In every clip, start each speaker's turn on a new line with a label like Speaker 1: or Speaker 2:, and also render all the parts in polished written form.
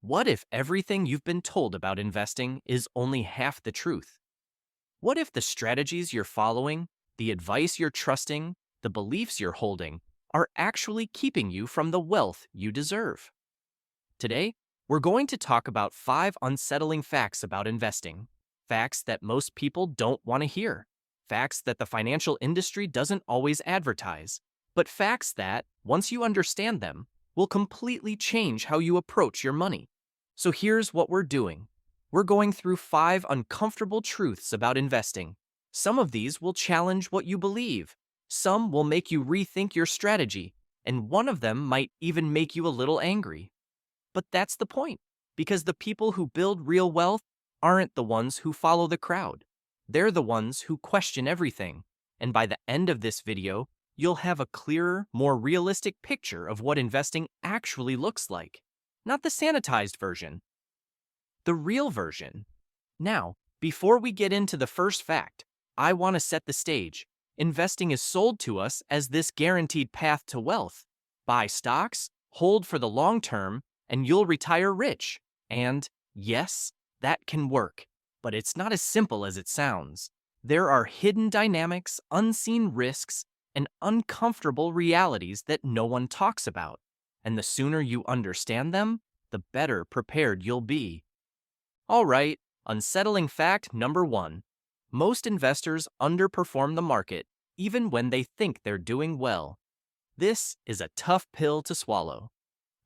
Speaker 1: What if everything you've been told about investing is only half the truth? What if the strategies you're following, the advice you're trusting, the beliefs you're holding are actually keeping you from the wealth you deserve? Today, we're going to talk about 5 unsettling facts about investing. Facts that most people don't want to hear. Facts that the financial industry doesn't always advertise. But facts that, once you understand them, will completely change how you approach your money. So here's what we're doing. We're going through 5 uncomfortable truths about investing. Some of these will challenge what you believe. Some will make you rethink your strategy. And one of them might even make you a little angry. But that's the point, because the people who build real wealth aren't the ones who follow the crowd. They're the ones who question everything. And by the end of this video, you'll have a clearer, more realistic picture of what investing actually looks like. Not the sanitized version, the real version. Now, before we get into the first fact, I want to set the stage. Investing is sold to us as this guaranteed path to wealth. Buy stocks, hold for the long term, and you'll retire rich. And yes, that can work, but it's not as simple as it sounds. There are hidden dynamics, unseen risks, and uncomfortable realities that no one talks about. And the sooner you understand them, the better prepared you'll be. All right, unsettling fact number 1. Most investors underperform the market, even when they think they're doing well. This is a tough pill to swallow.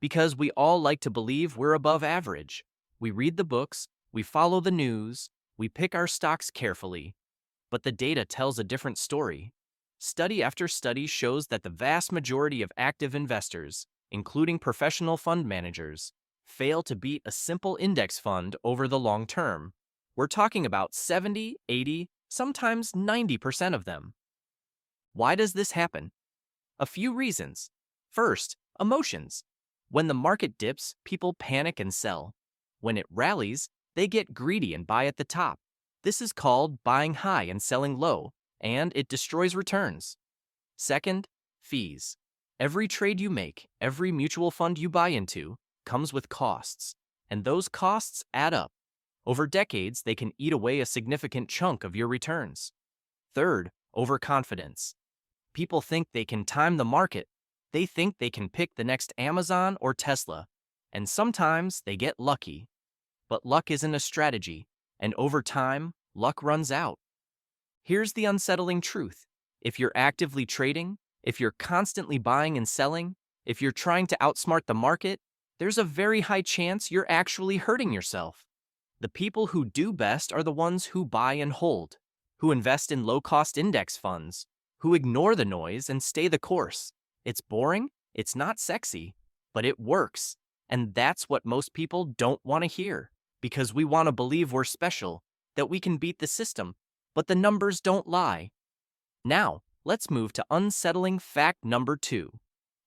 Speaker 1: Because we all like to believe we're above average. We read the books, we follow the news, we pick our stocks carefully. But the data tells a different story. Study after study shows that the vast majority of active investors, including professional fund managers, fail to beat a simple index fund over the long term. We're talking about 70, 80, sometimes 90% of them. Why does this happen? A few reasons. First, emotions. When the market dips, people panic and sell. When it rallies, they get greedy and buy at the top. This is called buying high and selling low, and it destroys returns. Second, fees. Every trade you make, every mutual fund you buy into, comes with costs, and those costs add up. Over decades, they can eat away a significant chunk of your returns. Third, overconfidence. People think they can time the market. They think they can pick the next Amazon or Tesla, and sometimes they get lucky. But luck isn't a strategy, and over time, luck runs out. Here's the unsettling truth. If you're actively trading, if you're constantly buying and selling, if you're trying to outsmart the market, there's a very high chance you're actually hurting yourself. The people who do best are the ones who buy and hold, who invest in low-cost index funds, who ignore the noise and stay the course. It's boring, it's not sexy, but it works. And that's what most people don't want to hear, because we want to believe we're special, that we can beat the system, but the numbers don't lie. Now, let's move to unsettling fact number 2.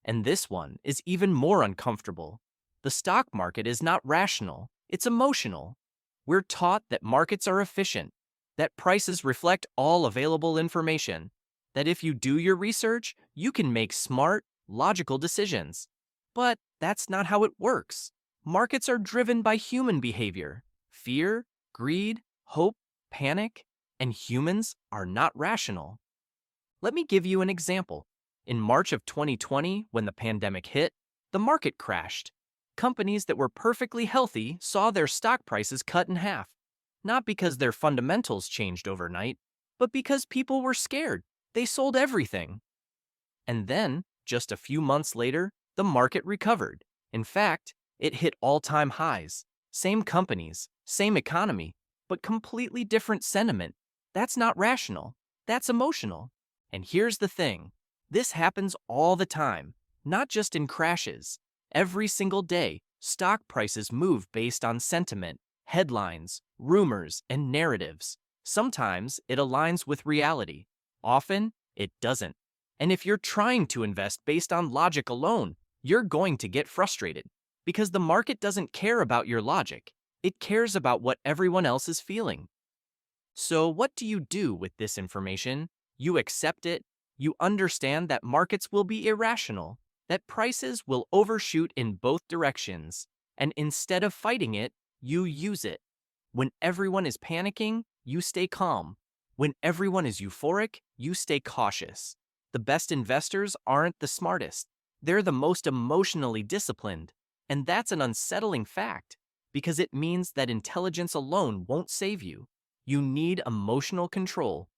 Speaker 1: And this one is even more uncomfortable. The stock market is not rational, it's emotional. We're taught that markets are efficient, that prices reflect all available information, that if you do your research, you can make smart, logical decisions. But that's not how it works. Markets are driven by human behavior. Fear, greed, hope, panic, and humans are not rational. Let me give you an example. In March of 2020, when the pandemic hit, the market crashed. Companies that were perfectly healthy saw their stock prices cut in half. Not because their fundamentals changed overnight, but because people were scared. They sold everything. And then, just a few months later, the market recovered. In fact, it hit all-time highs. Same companies, same economy, but completely different sentiment. That's not rational. That's emotional. And here's the thing. This happens all the time, not just in crashes. Every single day, stock prices move based on sentiment, headlines, rumors, and narratives. Sometimes it aligns with reality. Often, it doesn't. And if you're trying to invest based on logic alone, you're going to get frustrated. Because the market doesn't care about your logic. It cares about what everyone else is feeling. So what do you do with this information? You accept it. You understand that markets will be irrational, that prices will overshoot in both directions. And instead of fighting it, you use it. When everyone is panicking, you stay calm. When everyone is euphoric, you stay cautious. The best investors aren't the smartest. They're the most emotionally disciplined. And that's an unsettling fact, because it means that intelligence alone won't save you. You need emotional control.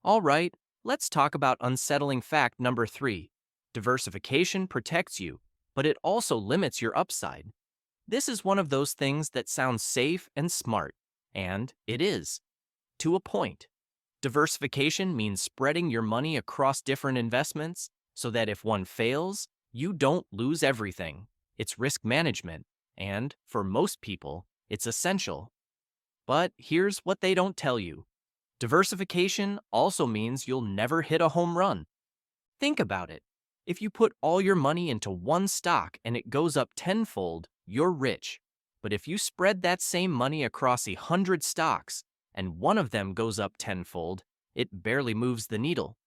Speaker 1: All right, let's talk about unsettling fact number 3. Diversification protects you, but it also limits your upside. This is one of those things that sounds safe and smart, and it is, to a point. Diversification means spreading your money across different investments so that if one fails, you don't lose everything. It's risk management, and for most people, it's essential. But here's what they don't tell you. Diversification also means you'll never hit a home run. Think about it. If you put all your money into one stock and it goes up tenfold, you're rich. But if you spread that same money across 100 stocks and one of them goes up tenfold, it barely moves the needle.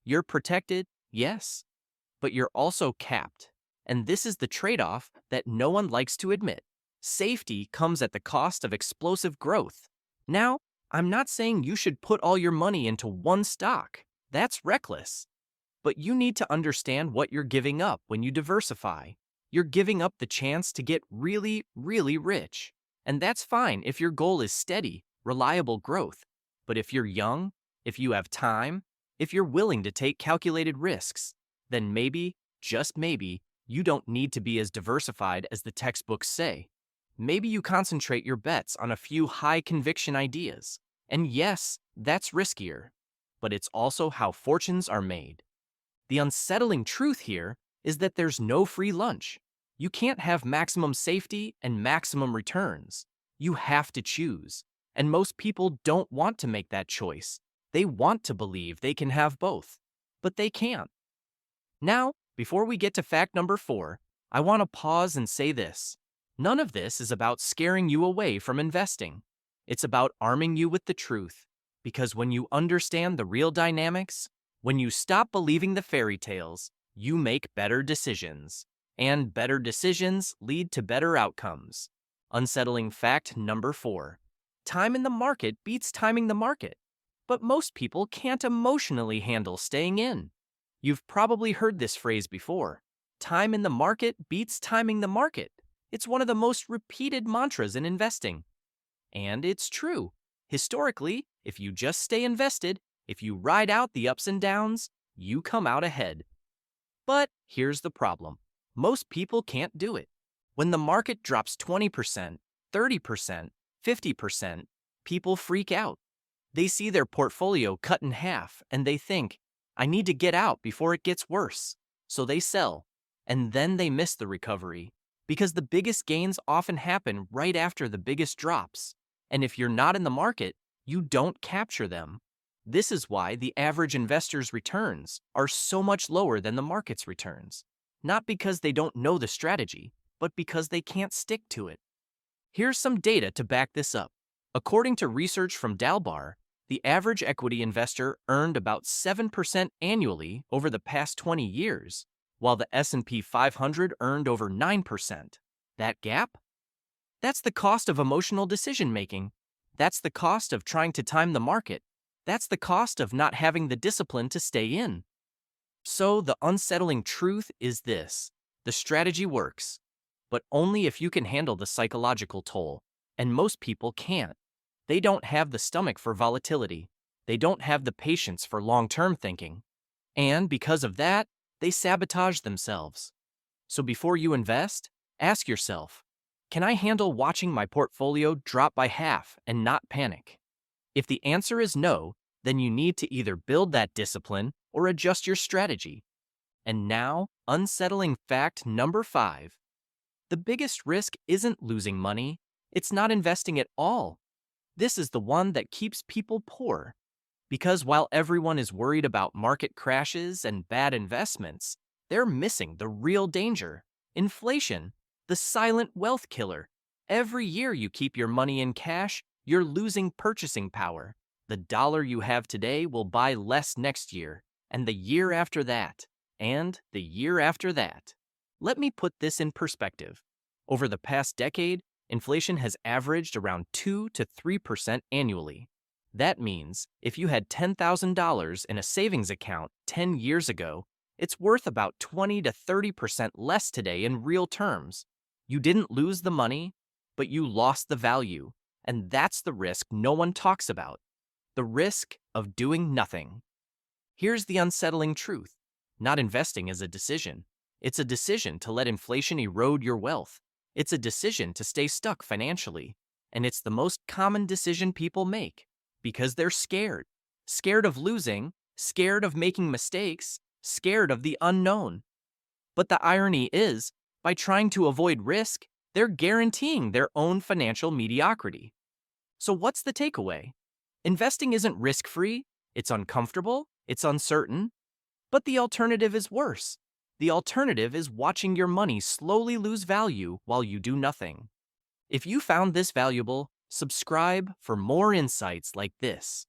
Speaker 1: You're protected, yes, but you're also capped. And this is the trade-off that no one likes to admit. Safety comes at the cost of explosive growth. Now, I'm not saying you should put all your money into one stock. That's reckless. But you need to understand what you're giving up when you diversify. You're giving up the chance to get really, really rich. And that's fine if your goal is steady, reliable growth. But if you're young, if you have time, if you're willing to take calculated risks, then maybe, just maybe, you don't need to be as diversified as the textbooks say. Maybe you concentrate your bets on a few high-conviction ideas. And yes, that's riskier. But it's also how fortunes are made. The unsettling truth here is that there's no free lunch. You can't have maximum safety and maximum returns. You have to choose. And most people don't want to make that choice. They want to believe they can have both. But they can't. Now, before we get to fact number 4, I want to pause and say this. None of this is about scaring you away from investing. It's about arming you with the truth. Because when you understand the real dynamics, when you stop believing the fairy tales, you make better decisions. And better decisions lead to better outcomes. Unsettling fact number 4. Time in the market beats timing the market. But most people can't emotionally handle staying in. You've probably heard this phrase before. Time in the market beats timing the market. It's one of the most repeated mantras in investing. And it's true. Historically, if you just stay invested, if you ride out the ups and downs, you come out ahead. But here's the problem. Most people can't do it. When the market drops 20%, 30%, 50%, people freak out. They see their portfolio cut in half and they think, I need to get out before it gets worse. So they sell. And then they miss the recovery. Because the biggest gains often happen right after the biggest drops. And if you're not in the market, you don't capture them. This is why the average investor's returns are so much lower than the market's returns. Not because they don't know the strategy, but because they can't stick to it. Here's some data to back this up. According to research from Dalbar, the average equity investor earned about 7% annually over the past 20 years, while the S&P 500 earned over 9%. That gap? That's the cost of emotional decision-making. That's the cost of trying to time the market. That's the cost of not having the discipline to stay in. So the unsettling truth is this. The strategy works, but only if you can handle the psychological toll, and most people can't. They don't have the stomach for volatility. They don't have the patience for long-term thinking. And because of that, they sabotage themselves. So before you invest, ask yourself, can I handle watching my portfolio drop by half and not panic? If the answer is no, then you need to either build that discipline or adjust your strategy. And now, unsettling fact number 5. The biggest risk isn't losing money. It's not investing at all. This is the one that keeps people poor. Because while everyone is worried about market crashes and bad investments, they're missing the real danger. Inflation, the silent wealth killer. Every year you keep your money in cash, you're losing purchasing power. The dollar you have today will buy less next year, and the year after that, and the year after that. Let me put this in perspective. Over the past decade, inflation has averaged around 2 to 3% annually. That means if you had $10,000 in a savings account 10 years ago, it's worth about 20 to 30% less today in real terms. You didn't lose the money, but you lost the value. And that's the risk no one talks about, the risk of doing nothing. Here's the unsettling truth. Not investing is a decision. It's a decision to let inflation erode your wealth. It's a decision to stay stuck financially. And it's the most common decision people make because they're scared. Scared of losing, scared of making mistakes, scared of the unknown. But the irony is, by trying to avoid risk, they're guaranteeing their own financial mediocrity. So what's the takeaway? Investing isn't risk-free, it's uncomfortable, it's uncertain, but the alternative is worse. The alternative is watching your money slowly lose value while you do nothing. If you found this valuable, subscribe for more insights like this.